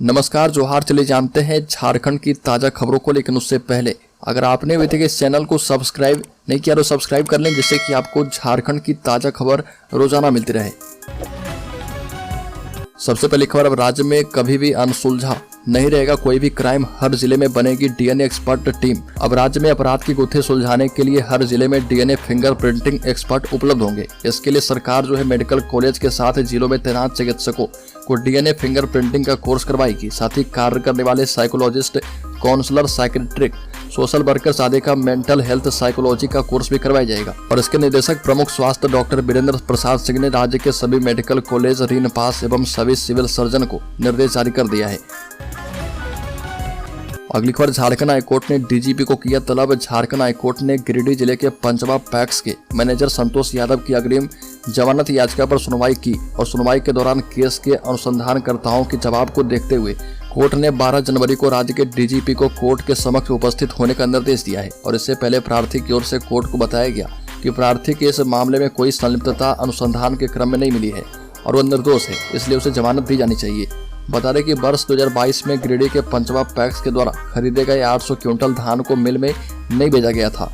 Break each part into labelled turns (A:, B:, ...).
A: नमस्कार जोहार। चलिए जानते हैं झारखंड की ताज़ा खबरों को, लेकिन उससे पहले अगर आपने अभी तक इस चैनल को सब्सक्राइब नहीं किया तो सब्सक्राइब कर लें, जिससे कि आपको झारखंड की ताज़ा खबर रोजाना मिलती रहे। सबसे पहली खबर, अब राज्य में कभी भी अनसुलझा नहीं रहेगा कोई भी क्राइम, हर जिले में बनेगी डीएनए एक्सपर्ट टीम। अब राज्य में अपराध की गुत्थी सुलझाने के लिए हर जिले में डीएनए फिंगर प्रिंटिंग एक्सपर्ट उपलब्ध होंगे। इसके लिए सरकार मेडिकल कॉलेज के साथ जिलों में तैनात चिकित्सकों को डीएनए फिंगर प्रिंटिंग का कोर्स करवाएगी। साथ ही कार्य करने वाले psychologist, counsellor, psychiatric, social workers आदि का मेंटल हेल्थ साइकोलॉजी का कोर्स भी करवाया जाएगा। और इसके निदेशक प्रमुख स्वास्थ्य डॉक्टर वीरेंद्र प्रसाद सिंह ने राज्य के सभी मेडिकल कॉलेज, रीन पास एवं सभी सिविल सर्जन को निर्देश जारी कर दिया है। अगली खबर, झारखंड हाईकोर्ट ने डीजीपी को किया तलब। झारखंड हाईकोर्ट ने गिरिडीह जिले के पंचवा पैक्स के मैनेजर संतोष यादव की अग्रिम जमानत याचिका पर सुनवाई की और सुनवाई के दौरान केस के अनुसंधानकर्ताओं के जवाब को देखते हुए कोर्ट ने 12 जनवरी को राज्य के डीजीपी को कोर्ट के समक्ष उपस्थित होने का निर्देश दिया है। और इससे पहले प्रार्थी की ओर से कोर्ट को बताया गया कि प्रार्थी के इस मामले में कोई संलिप्तता अनुसंधान के क्रम में नहीं मिली है और वह निर्दोष है, इसलिए उसे जमानत दी जानी चाहिए। बता दें कि वर्ष 2022 में गिरिडीह के पंचवा पैक्स के द्वारा खरीदे गए 800 क्विंटल धान को मिल में नहीं भेजा गया था।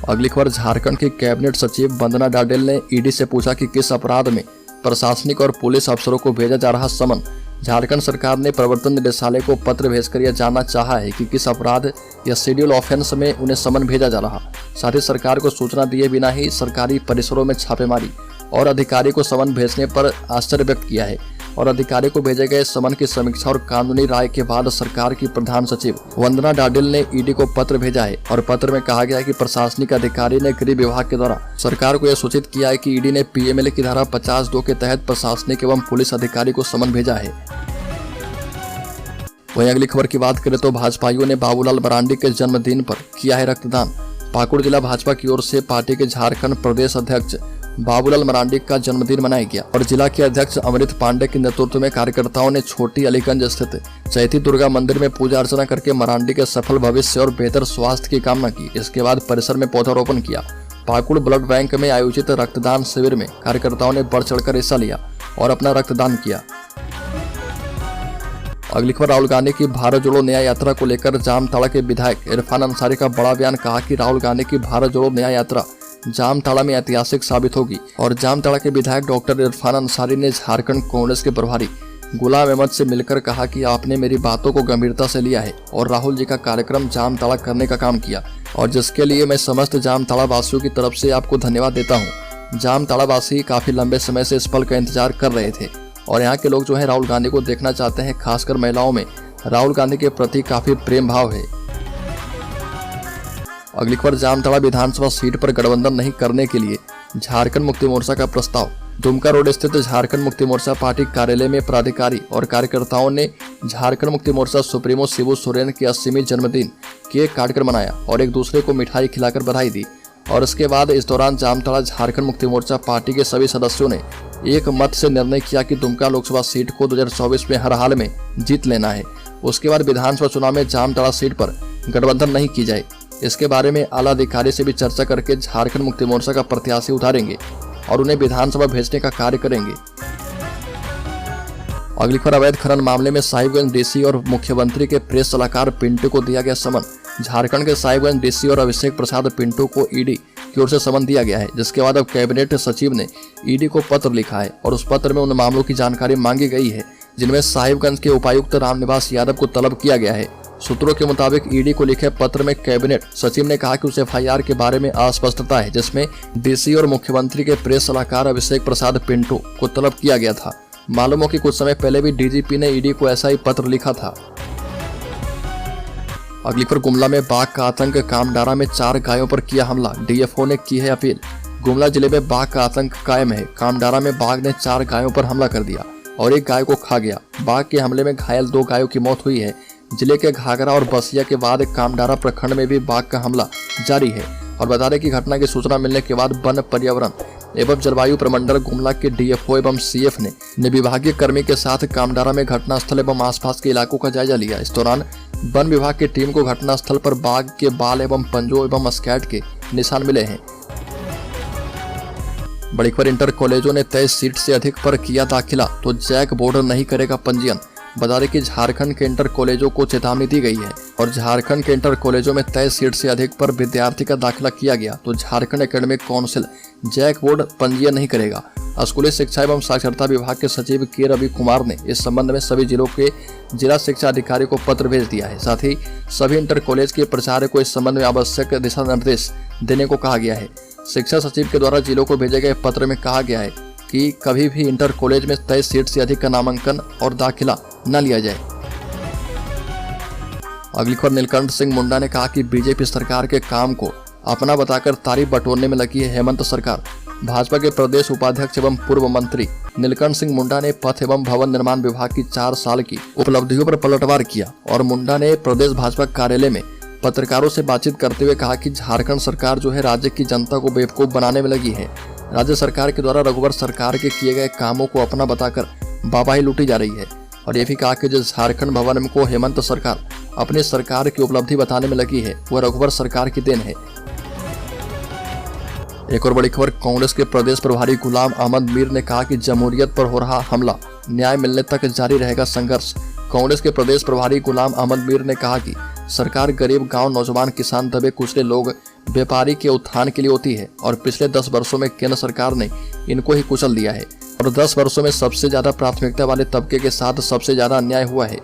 A: अगली खबर, झारखंड की कैबिनेट सचिव वंदना डाडेल ने ईडी से पूछा कि किस अपराध में प्रशासनिक और पुलिस अफसरों को भेजा जा रहा समन। झारखंड सरकार ने प्रवर्तन निदेशालय को पत्र भेजकर यह जानना चाहा है कि किस अपराध या शेड्यूल ऑफेंस में उन्हें समन भेजा जा रहा। साथ ही सरकार को सूचना दिए बिना ही सरकारी परिसरों में छापेमारी और अधिकारी को समन भेजने पर आश्चर्य व्यक्त किया है। और अधिकारी को भेजे गए समन की समीक्षा और कानूनी राय के बाद सरकार की प्रधान सचिव वंदना डाडेल ने ईडी को पत्र भेजा है। और पत्र में कहा गया है कि प्रशासनिक अधिकारी ने गृह विभाग के द्वारा सरकार को यह सूचित किया है कि ईडी ने पीएमएलए की धारा 50(2) के तहत प्रशासनिक एवं पुलिस अधिकारी को समन भेजा है। वहीं अगली खबर की बात करें तो भाजपाइयों ने बाबूलाल मरांडी के जन्मदिन पर किया है रक्तदान। पाकुड़ जिला भाजपा की ओर से पार्टी के झारखंड प्रदेश अध्यक्ष बाबूलाल मरांडी का जन्मदिन मनाया गया और जिला के अध्यक्ष अमृत पांडे के नेतृत्व में कार्यकर्ताओं ने छोटी अलीगंज स्थित चैती दुर्गा मंदिर में पूजा अर्चना करके मरांडी के सफल भविष्य और बेहतर स्वास्थ्य की कामना की। इसके बाद परिसर में पौधारोपण किया। पाकुड़ ब्लड बैंक में आयोजित रक्तदान शिविर में कार्यकर्ताओं ने बढ़ चढ़कर हिस्सा लिया और अपना रक्तदान किया। अगली खबर, राहुल गांधी की भारत जोड़ो न्याय यात्रा को लेकर जामताड़ा के विधायक इरफान अंसारी का बड़ा बयान। कहा कि राहुल गांधी की भारत जोड़ो न्याय यात्रा जामताड़ा में ऐतिहासिक साबित होगी। और जामताड़ा के विधायक डॉक्टर इरफान अंसारी ने झारखंड कांग्रेस के प्रभारी गुलाम अहमद से मिलकर कहा कि आपने मेरी बातों को गंभीरता से लिया है और राहुल जी का कार्यक्रम जामताड़ा करने का काम किया, और जिसके लिए मैं समस्त जामताड़ा वासियों की तरफ से आपको धन्यवाद देता हूँ। जामताड़ा वासी काफी लंबे समय से इस पल का इंतजार कर रहे थे और यहाँ के लोग राहुल गांधी को देखना चाहते हैं। खासकर महिलाओं में राहुल गांधी के प्रति काफी प्रेम भाव है। अगली खबर, जामताड़ा विधानसभा सीट पर गठबंधन नहीं करने के लिए झारखंड मुक्ति मोर्चा का प्रस्ताव। दुमका रोड स्थित झारखंड मुक्ति मोर्चा पार्टी कार्यालय में पदाधिकारी और कार्यकर्ताओं ने झारखंड मुक्ति मोर्चा सुप्रीमो शिबू सोरेन के 80वें जन्मदिन केक काटकर मनाया और एक दूसरे को मिठाई खिलाकर बधाई दी। और इसके बाद इस दौरान जामताड़ा झारखंड मुक्ति मोर्चा पार्टी के सभी सदस्यों ने एक मत से निर्णय किया कि दुमका लोकसभा सीट को 2024 में हर हाल में जीत लेना है। उसके बाद विधानसभा चुनाव में जामताड़ा सीट पर गठबंधन नहीं की जाए, इसके बारे में आला अधिकारी से भी चर्चा करके झारखंड मुक्ति मोर्चा का प्रत्याशी उतारेंगे और उन्हें विधानसभा भेजने का कार्य करेंगे। अगली खबर, अवैध खनन मामले में साहिबगंज डीसी और मुख्यमंत्री के प्रेस सलाहकार पिंटू को दिया गया समन। झारखंड के साहिबगंज डीसी और अभिषेक प्रसाद पिंटू को ईडी की ओर से समन दिया गया है, जिसके बाद अब कैबिनेट सचिव ने ईडी को पत्र लिखा है और उस पत्र में उन मामलों की जानकारी मांगी गई है जिनमें साहिबगंज के उपायुक्त रामनिवास यादव को तलब किया गया है। सूत्रों के मुताबिक ईडी को लिखे पत्र में कैबिनेट सचिव ने कहा कि उसे एफआईआर के बारे में अस्पष्टता है, जिसमें डीसी और मुख्यमंत्री के प्रेस सलाहकार अभिषेक प्रसाद पिंटू को तलब किया गया था। मालूम हो कि कुछ समय पहले भी डीजीपी ने ईडी को ऐसा ही पत्र लिखा था। अगली पर, गुमला में बाघ का आतंक। कामडारा में 4 गायों पर किया हमला, डीएफओ ने की है अपील। गुमला जिले में बाघ का आतंक कायम है। कामडारा में बाघ ने 4 गायों पर हमला कर दिया और एक गाय को खा गया। बाघ के हमले में घायल 2 गायों की मौत हुई है। जिले के घाघरा और बसिया के बाद कामडारा प्रखंड में भी बाघ का हमला जारी है। और बता दें कि घटना की सूचना मिलने के बाद वन, पर्यावरण एवं जलवायु प्रमंडल गुमला के डीएफओ एवं सीएफ ने विभागीय कर्मी के साथ कामडारा में घटनास्थल एवं आसपास के इलाकों का जायजा लिया। इस दौरान वन विभाग की टीम को घटनास्थल पर बाघ के बाल एवं पंजों एवं स्कैट के निशान मिले हैं। बड़ी खबर, इंटर कॉलेजों ने तय सीट से अधिक पर किया दाखिला तो जैक बोर्ड नहीं करेगा पंजीयन। बता दें कि झारखंड के इंटर कॉलेजों को चेतावनी दी गई है और झारखंड के इंटर कॉलेजों में तय सीट से अधिक पर विद्यार्थी का दाखिला किया गया तो Jharkhand academic council JAC board पंजीयन नहीं करेगा। स्कूली शिक्षा एवं साक्षरता विभाग के सचिव के रवि कुमार ने इस संबंध में सभी जिलों के जिला शिक्षा अधिकारी को पत्र भेज दिया है। साथ ही सभी इंटर कॉलेज के प्राचार्य को इस संबंध में आवश्यक दिशा निर्देश देने को कहा गया है। शिक्षा सचिव के द्वारा जिलों को भेजे गए पत्र में कहा गया है कि कभी भी इंटर कॉलेज में तय सीट से अधिक का नामांकन और दाखिला न लिया जाए। अगली खबर, नीलकंठ सिंह मुंडा ने कहा कि बीजेपी सरकार के काम को अपना बताकर तारीफ बटोरने में लगी है हेमंत सरकार। भाजपा के प्रदेश उपाध्यक्ष एवं पूर्व मंत्री नीलकंठ सिंह मुंडा ने पथ एवं भवन निर्माण विभाग की 4 साल की उपलब्धियों पर पलटवार किया और मुंडा ने प्रदेश भाजपा कार्यालय में पत्रकारों से बातचीत करते हुए कहा कि झारखंड सरकार जो है राज्य की जनता को बेवकूफ बनाने में लगी है। राज्य सरकार के द्वारा रघुवर सरकार के किए गए कामों को अपना बताकर वाहवाही लूटी जा रही है और ये भी कहा कि जिस झारखंड भवन को हेमंत सरकार अपनी सरकार की उपलब्धि बताने में लगी है वह रघुवर सरकार की देन है। एक और बड़ी खबर, कांग्रेस के प्रदेश प्रभारी गुलाम अहमद मीर ने कहा कि जमहूरियत पर हो रहा हमला न्याय मिलने तक जारी रहेगा संघर्ष। कांग्रेस के प्रदेश प्रभारी गुलाम अहमद मीर ने कहा कि सरकार गरीब, गांव, नौजवान, किसान, दबे कुचले लोग, व्यापारी के उत्थान के लिए होती है और पिछले 10 वर्षों में केंद्र सरकार ने इनको ही कुचल दिया है और 10 वर्षों में सबसे ज्यादा प्राथमिकता वाले तबके के साथ सबसे ज्यादा अन्याय हुआ है।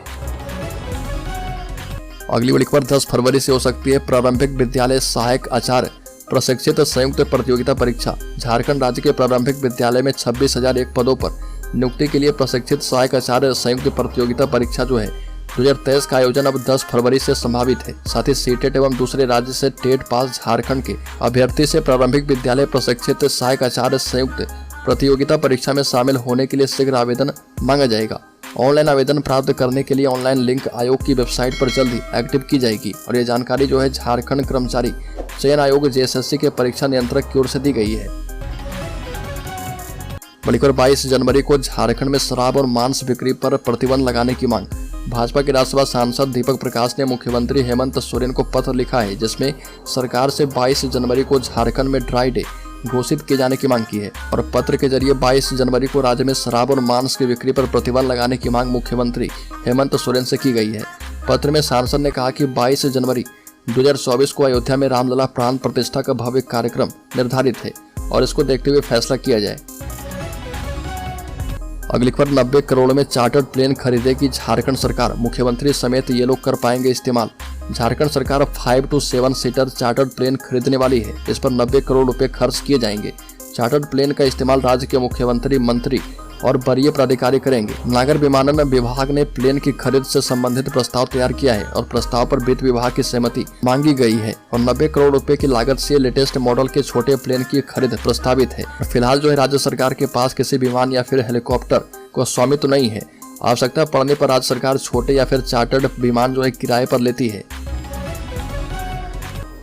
A: अगली बड़ी खबर, 10 फरवरी से हो सकती है प्रारंभिक विद्यालय सहायक आचार्य प्रशिक्षित संयुक्त प्रतियोगिता परीक्षा। झारखंड राज्य के प्रारंभिक विद्यालय में 26,001 पदों पर नियुक्ति के लिए प्रशिक्षित सहायक आचार्य संयुक्त प्रतियोगिता परीक्षा जो है 2023 का आयोजन अब 10 फरवरी से संभावित है। साथ ही सीटेट एवं दूसरे राज्य से टेट पास झारखंड के अभ्यर्थी से प्रारंभिक विद्यालय प्रशिक्षित सहायक आचार्य संयुक्त प्रतियोगिता परीक्षा में शामिल होने के लिए शीघ्र आवेदन मांगा जाएगा। ऑनलाइन आवेदन प्राप्त करने के लिए ऑनलाइन लिंक आयोग की वेबसाइट पर जल्द ही एक्टिव की जाएगी और ये जानकारी जो है झारखंड कर्मचारी चयन आयोग जेएसएससी के परीक्षा नियंत्रक की ओर से दी गई है। बड़ी खबर, 22 जनवरी को झारखंड में शराब और मांस बिक्री पर प्रतिबंध लगाने की मांग। भाजपा के राज्यसभा सांसद दीपक प्रकाश ने मुख्यमंत्री हेमंत सोरेन को पत्र लिखा है जिसमें सरकार से 22 जनवरी को झारखंड में ड्राई डे घोषित किए जाने की मांग की है और पत्र के जरिए 22 जनवरी को राज्य में शराब और मांस की बिक्री पर प्रतिबंध लगाने की मांग मुख्यमंत्री हेमंत सोरेन से की गई है। पत्र में सांसद ने कहा कि 22 जनवरी 2024 को अयोध्या में रामलला प्राण प्रतिष्ठा का भव्य कार्यक्रम निर्धारित है और इसको देखते हुए फैसला किया जाए। अगली खबर, 90 करोड़ में चार्टर्ड प्लेन खरीदेगी झारखंड सरकार। मुख्यमंत्री समेत ये लोग कर पाएंगे इस्तेमाल। झारखंड सरकार 5 to 7 सीटर चार्टर्ड प्लेन खरीदने वाली है। इस पर 90 करोड़ रुपए खर्च किए जाएंगे। चार्टर्ड प्लेन का इस्तेमाल राज्य के मुख्यमंत्री, मंत्री और वरीय प्राधिकारी करेंगे। नागर विमानन विभाग ने प्लेन की खरीद से संबंधित प्रस्ताव तैयार किया है और प्रस्ताव पर वित्त विभाग की सहमति मांगी गई है और 90 करोड़ रुपए की लागत से लेटेस्ट मॉडल के छोटे प्लेन की खरीद प्रस्तावित है। फिलहाल जो है राज्य सरकार के पास किसी विमान या फिर हेलीकॉप्टर को स्वामित्व नहीं है। आवश्यकता पड़ने पर राज्य सरकार छोटे या फिर चार्टर्ड विमान जो है किराए पर लेती है।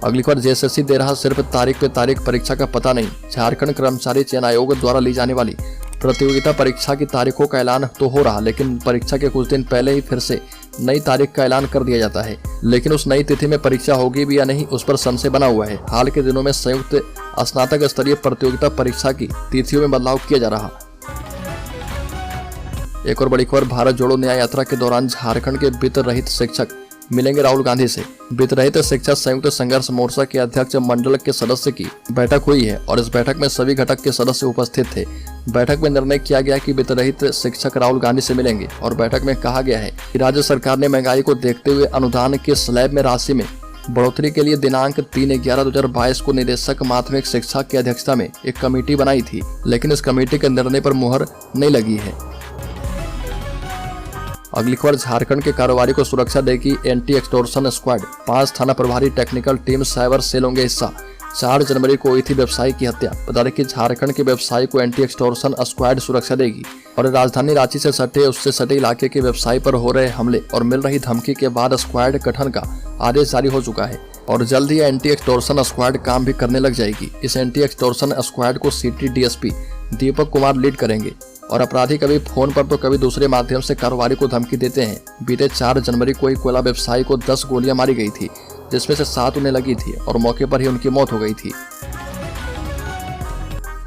A: अगली खबर, जेएसएससी दे रहा सिर्फ तारीख पे तारीख, परीक्षा का पता नहीं। झारखंड कर्मचारी चयन आयोग द्वारा ली जाने वाली प्रतियोगिता परीक्षा की तारीखों का ऐलान तो हो रहा, लेकिन परीक्षा के कुछ दिन पहले ही फिर से नई तारीख का ऐलान कर दिया जाता है। लेकिन उस नई तिथि में परीक्षा होगी भी या नहीं, उस पर संशय बना हुआ है। हाल के दिनों में संयुक्त स्नातक स्तरीय प्रतियोगिता परीक्षा की तिथियों में बदलाव किया जा रहा। एक और बड़ी खबर, भारत जोड़ो न्याय यात्रा के दौरान झारखंड के वित्त रहित शिक्षक मिलेंगे राहुल गांधी से। वित्त रहित शिक्षक संयुक्त संघर्ष मोर्चा के अध्यक्ष मंडल के सदस्य की बैठक हुई है और इस बैठक में सभी घटक के सदस्य उपस्थित थे। बैठक में निर्णय किया गया कि वित्त रहित शिक्षक राहुल गांधी से मिलेंगे और बैठक में कहा गया है कि राज्य सरकार ने महंगाई को देखते हुए अनुदान के स्लैब में राशि में बढ़ोतरी के लिए दिनांक 3/11/2022 को निदेशक माध्यमिक शिक्षा की अध्यक्षता में एक कमेटी बनाई थी, लेकिन इस कमेटी के निर्णय पर मुहर नहीं लगी है। अगली खबर, झारखंड के कारोबारी को सुरक्षा देगी एंटी एक्सटॉर्शन स्क्वाड। 5 थाना प्रभारी टेक्निकल टीम साइबर सेल होंगे हिस्सा। 4 जनवरी को हुई थी व्यवसायी की हत्या। बता दें कि झारखंड के व्यवसायी को एंटी एक्सटॉर्शन स्क्वाड सुरक्षा देगी और राजधानी रांची से उससे सटे इलाके के व्यवसायी पर हो रहे हमले और मिल रही धमकी के बाद स्क्वाड गठन का आदेश जारी हो चुका है और जल्द ही एंटी एक्सटॉर्शन स्क्वाड काम भी करने लग जाएगी। इस एंटी एक्सटॉर्शन स्क्वाड को city DSP Deepak Kumar lead करेंगे और अपराधी कभी फोन पर तो कभी दूसरे माध्यम से कारोबारी को धमकी देते हैं। बीते 4 जनवरी को ही कोयला व्यवसायी को 10 गोलियां मारी गई थी, जिसमें से 7 उन्हें लगी थी और मौके पर ही उनकी मौत हो गई थी।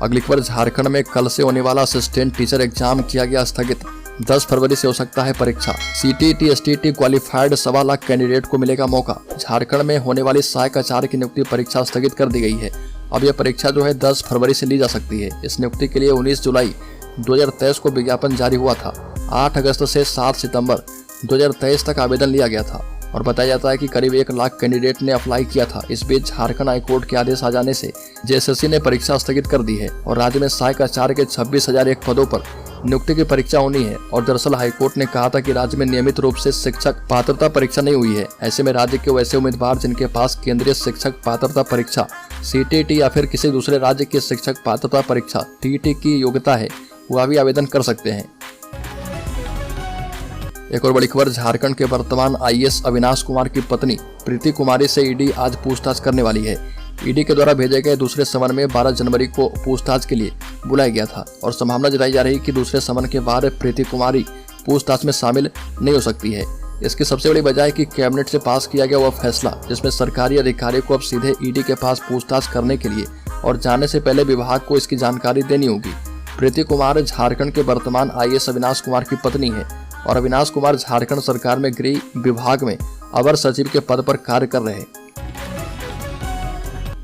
A: अगली खबर झारखंड में कल से होने वाला असिस्टेंट टीचर एग्जाम किया गया स्थगित। 10 फरवरी से हो सकता है परीक्षा। CTT STT qualified 1.25 lakh candidate को मिलेगा मौका। झारखंड में होने वाली सहायक आचार्य की नियुक्ति परीक्षा स्थगित कर दी गई है। अब यह परीक्षा जो है 10 फरवरी से ली जा सकती है। इस नियुक्ति के लिए 19 जुलाई 2023 को विज्ञापन जारी हुआ था। 8 अगस्त से 7 सितंबर 2023 तक आवेदन लिया गया था और बताया जाता है कि करीब 1 लाख कैंडिडेट ने अप्लाई किया था। इस बीच झारखंड हाईकोर्ट के आदेश आ जाने से जेएसएससी ने परीक्षा स्थगित कर दी है और राज्य में सहायक आचार्य के 26,001 पदों पर नियुक्ति की परीक्षा होनी है। और दरअसल हाईकोर्ट ने कहा था कि राज्य में नियमित रूप से शिक्षक पात्रता परीक्षा नहीं हुई है। ऐसे में राज्य के वैसे उम्मीदवार जिनके पास केंद्रीय शिक्षक पात्रता परीक्षा सीटीटी या फिर किसी दूसरे राज्य के शिक्षक पात्रता परीक्षा टीईटी की योग्यता है, वह भी आवेदन कर सकते हैं। एक और बड़ी खबर, झारखंड के वर्तमान आईएएस अविनाश कुमार की पत्नी प्रीति कुमारी से ईडी आज पूछताछ करने वाली है। ईडी के द्वारा भेजे गए दूसरे समन में 12 जनवरी को पूछताछ के लिए बुलाया गया था और संभावना जताई जा रही कि दूसरे समन के बाद प्रीति कुमारी पूछताछ में शामिल नहीं हो सकती है। इसकी सबसे बड़ी वजह है कि कैबिनेट से पास किया गया वह फैसला जिसमें सरकारी अधिकारी को अब सीधे ईडी के पास पूछताछ करने के लिए और जाने से पहले विभाग को इसकी जानकारी देनी होगी। प्रीति कुमार झारखंड के वर्तमान आईएएस अविनाश कुमार की पत्नी है और अविनाश कुमार झारखंड सरकार में गृह विभाग में अवर सचिव के पद पर कार्य कर रहे हैं।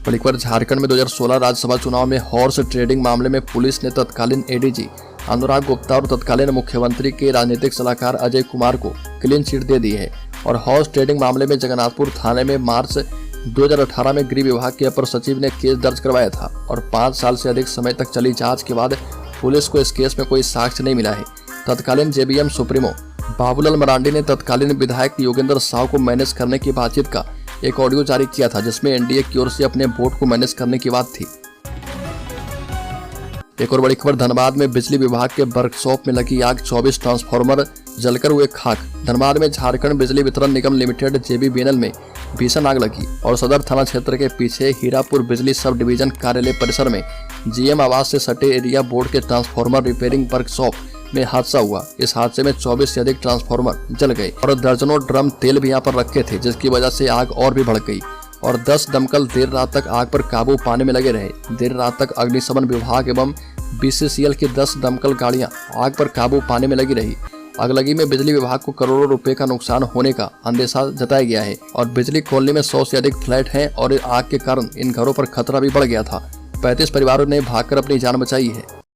A: बड़ी खबर, झारखंड में 2016 राज्यसभा चुनाव में हॉर्स ट्रेडिंग मामले में पुलिस ने तत्कालीन एडीजी अनुराग गुप्ता और तत्कालीन मुख्यमंत्री के राजनीतिक सलाहकार अजय कुमार को क्लीन चिट दे दी है। और हॉर्स ट्रेडिंग मामले में जगन्नाथपुर थाने में मार्च 2018 में गृह विभाग के अपर सचिव ने केस दर्ज करवाया था और 5 साल से अधिक समय तक चली जांच के बाद पुलिस को इस केस में कोई साक्ष्य नहीं मिला है। तत्कालीन जेबीएम सुप्रीमो बाबूलाल मरांडी ने तत्कालीन विधायक योगेंद्र साव को मैनेज करने की बातचीत का एक ऑडियो जारी किया था जिसमें एनडीए की ओर से अपने वोट को मैनेज करने की बात थी। एक और बड़ी खबर, धनबाद में बिजली विभाग के वर्कशॉप में लगी आग, 24 ट्रांसफार्मर जलकर हुए खाक। धनबाद में झारखंड बिजली वितरण निगम लिमिटेड जेबीवीएनएल में भीषण आग लगी और सदर थाना क्षेत्र के पीछे हीरापुर बिजली सब डिवीजन कार्यालय परिसर में जीएम आवास से सटे एरिया बोर्ड के ट्रांसफार्मर रिपेयरिंग वर्कशॉप में हादसा हुआ। इस हादसे में 24 से अधिक ट्रांसफार्मर जल गए और दर्जनों ड्रम तेल भी यहाँ पर रखे थे जिसकी वजह से आग और भी भड़क गई और 10 दमकल देर रात तक आग पर काबू पाने में लगे रहे। देर रात तक अग्निशमन विभाग एवं बीसीसीएल की 10 दमकल गाड़ियां आग पर काबू पाने में लगी रही। अगलगी में बिजली विभाग को करोड़ों रुपए का नुकसान होने का अंदेशा जताया गया है और बिजली कॉलोनी में 100 से अधिक फ्लैट हैं और आग के कारण इन घरों पर खतरा भी बढ़ गया था। 35 परिवारों ने भागकर अपनी जान बचाई है।